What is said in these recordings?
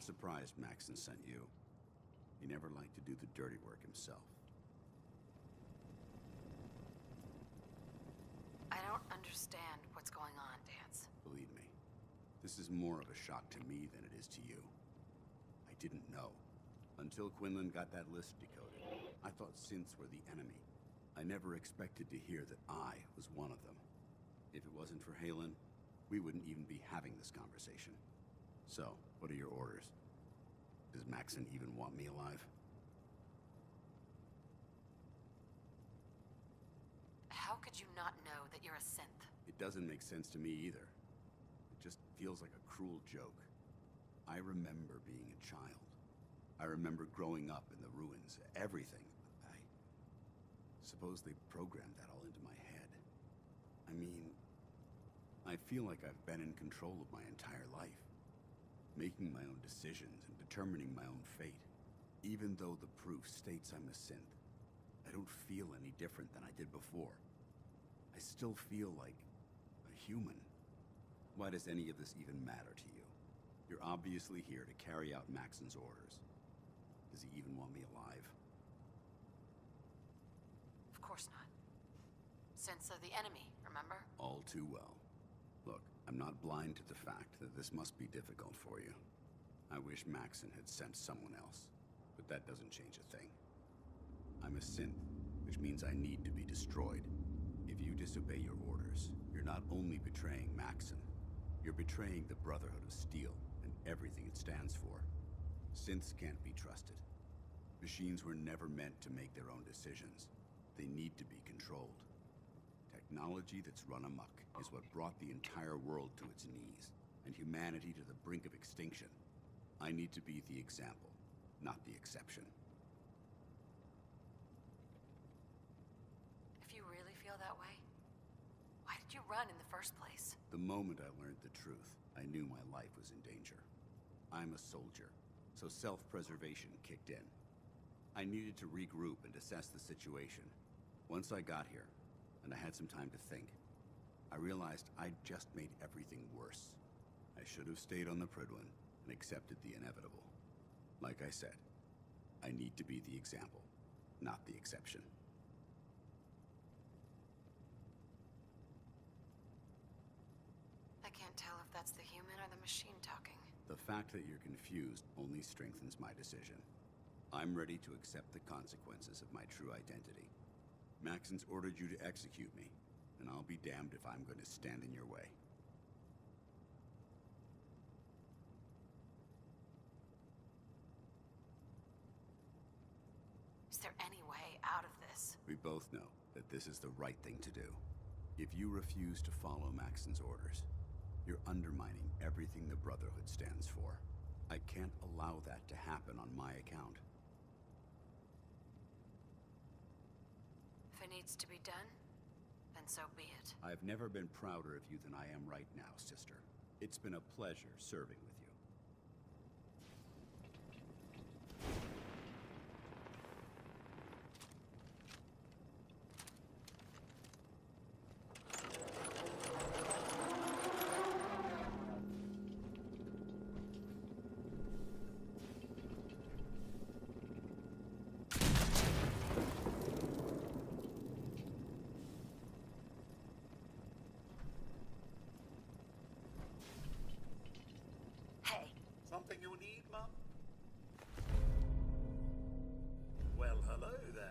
not surprised Maxon sent you. He never liked to do the dirty work himself. I don't understand what's going on, Danse. Believe me, this is more of a shock to me than it is to you. I didn't know. Until Quinlan got that list decoded, I thought synths were the enemy. I never expected to hear that I was one of them. If it wasn't for Halen, we wouldn't even be having this conversation. So, what are your orders? Does Maxon even want me alive? How could you not know that you're a synth? It doesn't make sense to me either. It just feels like a cruel joke. I remember being a child. I remember growing up in the ruins, everything. I suppose they programmed that all into my head. I mean, I feel like I've been in control of my entire life, making my own decisions and determining my own fate. Even though the proof states I'm a synth, I don't feel any different than I did before. I still feel like a human. Why does any of this even matter to you? You're obviously here to carry out Maxon's orders. Does he even want me alive? Of course not. Synths are the enemy, remember? All too well. Look, I'm not blind to the fact that this must be difficult for you. I wish Maxon had sent someone else, but that doesn't change a thing. I'm a synth, which means I need to be destroyed. If you disobey your orders, you're not only betraying Maxon, you're betraying the Brotherhood of Steel and everything it stands for. Synths can't be trusted. Machines were never meant to make their own decisions. They need to be controlled. Technology that's run amok is what brought the entire world to its knees, and humanity to the brink of extinction. I need to be the example, not the exception. If you really feel that way, why did you run in the first place? The moment I learned the truth, I knew my life was in danger. I'm a soldier, so self-preservation kicked in. I needed to regroup and assess the situation. Once I got here, and I had some time to think, I realized I'd just made everything worse. I should have stayed on the Prydwen and accepted the inevitable. Like I said, I need to be the example, not the exception. I can't tell if that's the human or the machine talking. The fact that you're confused only strengthens my decision. I'm ready to accept the consequences of my true identity. Maxon's ordered you to execute me, and I'll be damned if I'm going to stand in your way. Is there any way out of this? We both know that this is the right thing to do. If you refuse to follow Maxon's orders, you're undermining everything the Brotherhood stands for. I can't allow that to happen on my account. If it needs to be done, then so be it. I've never been prouder of you than I am right now, sister. It's been a pleasure serving with you. Hey, Something you need, Mum? Well, hello there.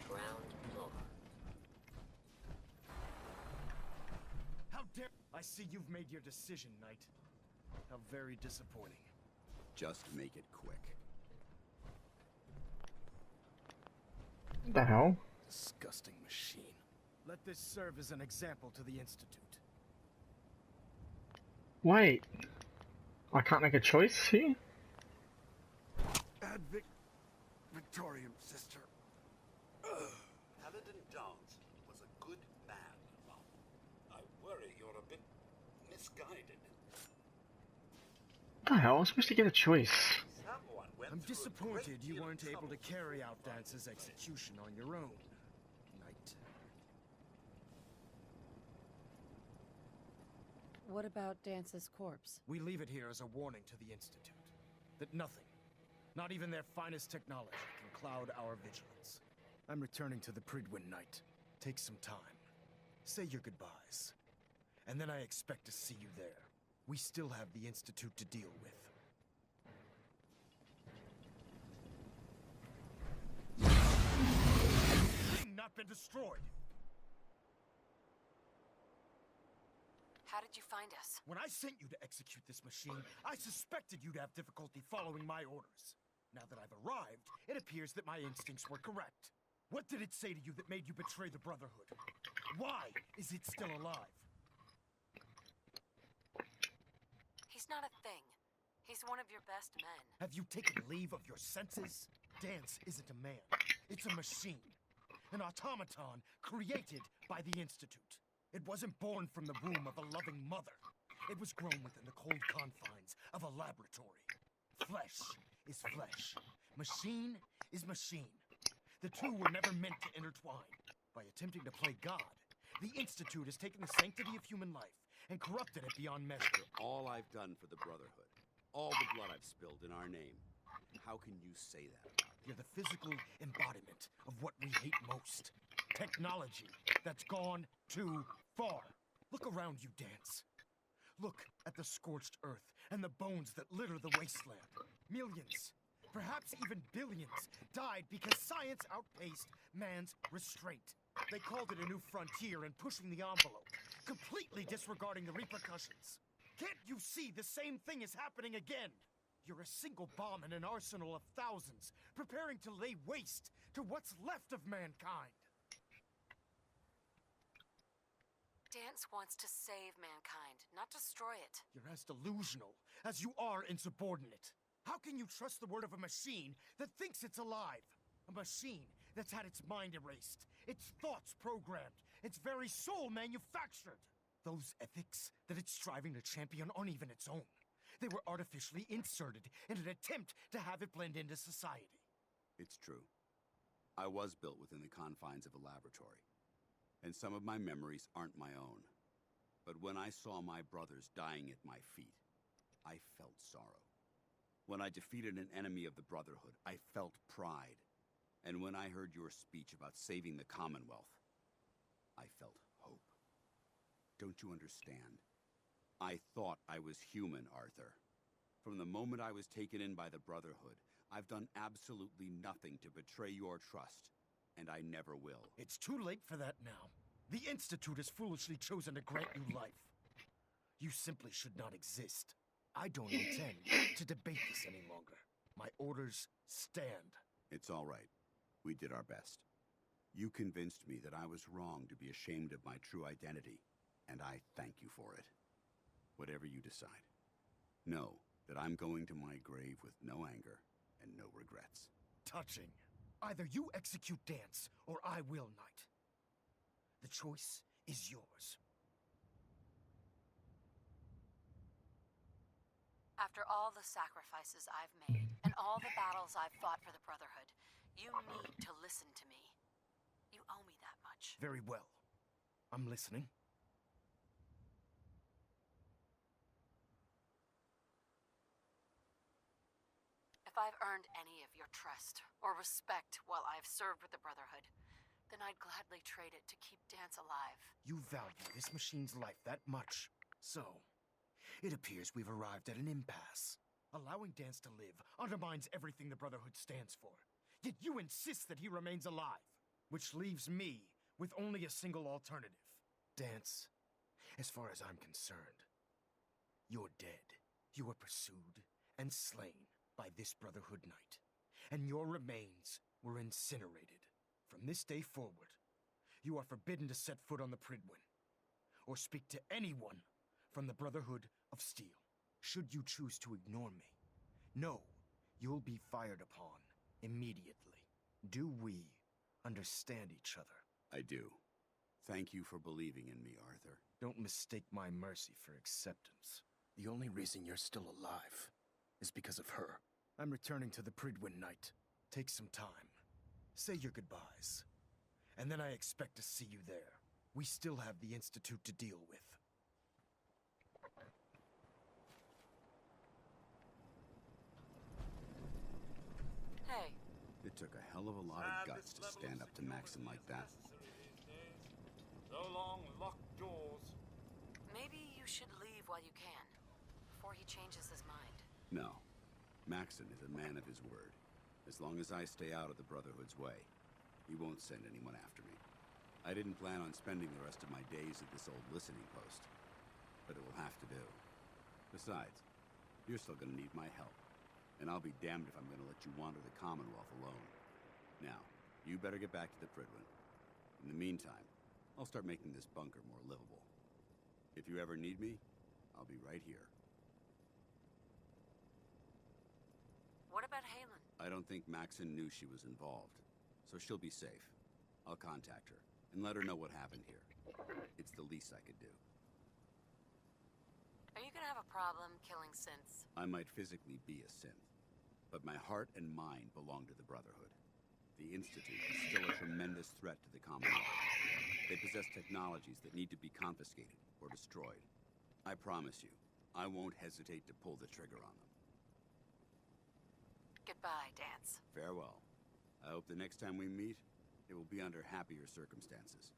ground floor. How dare— I see you've made your decision, Knight. How very disappointing. Just make it quick. What the hell? Disgusting machine. Let this serve as an example to the Institute. Wait. I can't make a choice here? Ad Victorium, sister. misguided. What the hell? I'm supposed to get a choice. Someone went I'm through a disappointed great you deal of weren't able trouble to carry to out find Dance's execution on your own, Knight. What about Dance's corpse? We leave it here as a warning to the Institute. That nothing, not even their finest technology, can cloud our vigilance. I'm returning to the Pridwin, Knight. Take some time. Say your goodbyes. And then I expect to see you there. We still have the Institute to deal with. Thing not been destroyed! How did you find us? When I sent you to execute this machine, I suspected you'd have difficulty following my orders. Now that I've arrived, it appears that my instincts were correct. What did it say to you that made you betray the Brotherhood? Why is it still alive? He's not a thing. He's one of your best men. Have you taken leave of your senses? Danse isn't a man. It's a machine. An automaton created by the Institute. It wasn't born from the womb of a loving mother. It was grown within the cold confines of a laboratory. Flesh is flesh. Machine is machine. The two were never meant to intertwine. By attempting to play God, the Institute has taken the sanctity of human life and corrupted it beyond measure. All I've done for the Brotherhood, all the blood I've spilled in our name. How can you say that about me? You're the physical embodiment of what we hate most. Technology that's gone too far. Look around you, Danse. Look at the scorched earth and the bones that litter the wasteland. Millions, perhaps even billions, died because science outpaced man's restraint. They called it a new frontier and pushing the envelope, completely disregarding the repercussions. Can't you see the same thing is happening again? You're a single bomb in an arsenal of thousands, preparing to lay waste to what's left of mankind. Danse wants to save mankind, not destroy it. You're as delusional as you are insubordinate. How can you trust the word of a machine that thinks it's alive? A machine that's had its mind erased, its thoughts programmed, its very soul manufactured. Those ethics that it's striving to champion aren't even its own. They were artificially inserted in an attempt to have it blend into society. It's true. I was built within the confines of a laboratory, and some of my memories aren't my own. But when I saw my brothers dying at my feet, I felt sorrow. When I defeated an enemy of the Brotherhood, I felt pride. And when I heard your speech about saving the Commonwealth, I felt hope. Don't you understand? I thought I was human, Arthur. From the moment I was taken in by the Brotherhood, I've done absolutely nothing to betray your trust, and I never will. It's too late for that now. The Institute has foolishly chosen to grant you life. You simply should not exist. I don't intend to debate this any longer. My orders stand. It's all right. We did our best. You convinced me that I was wrong to be ashamed of my true identity, and I thank you for it. Whatever you decide, know that I'm going to my grave with no anger and no regrets. Touching. Either you execute Danse, or I will, Knight. The choice is yours. After all the sacrifices I've made, and all the battles I've fought for the Brotherhood, you need to listen to me. You owe me that much. Very well. I'm listening. If I've earned any of your trust or respect while I've served with the Brotherhood, then I'd gladly trade it to keep Danse alive. You value this machine's life that much. So, it appears we've arrived at an impasse. Allowing Danse to live undermines everything the Brotherhood stands for. Yet you insist that he remains alive, which leaves me with only a single alternative. Danse, as far as I'm concerned, you're dead. You were pursued and slain by this Brotherhood Knight, and your remains were incinerated. From this day forward, you are forbidden to set foot on the Pridwin, or speak to anyone from the Brotherhood of Steel. Should you choose to ignore me, know you'll be fired upon immediately. Do we understand each other? I do. Thank you for believing in me, Arthur. Don't mistake my mercy for acceptance. The only reason you're still alive is because of her. I'm returning to the Pridwin Night. Take some time. Say your goodbyes. And then I expect to see you there. We still have the Institute to deal with. Hey, It took a hell of a lot of guts to stand up to Maxon like that. So long, locked doors. maybe you should leave while you can, before he changes his mind. No. Maxon is a man of his word. As long as I stay out of the Brotherhood's way, he won't send anyone after me. I didn't plan on spending the rest of my days at this old listening post, but it will have to do. Besides, you're still gonna need my help, and I'll be damned if I'm gonna let you wander the Commonwealth alone. Now, you better get back to the Pridwin. In the meantime, I'll start making this bunker more livable. If you ever need me, I'll be right here. What about Halen? I don't think Maxon knew she was involved, so she'll be safe. I'll contact her, and let her know what happened here. It's the least I could do. Are you gonna have a problem killing synths? I might physically be a synth, but my heart and mind belong to the Brotherhood. The Institute is still a tremendous threat to the Commonwealth. They possess technologies that need to be confiscated or destroyed. I promise you, I won't hesitate to pull the trigger on them. Goodbye, Danse. Farewell. I hope the next time we meet, it will be under happier circumstances.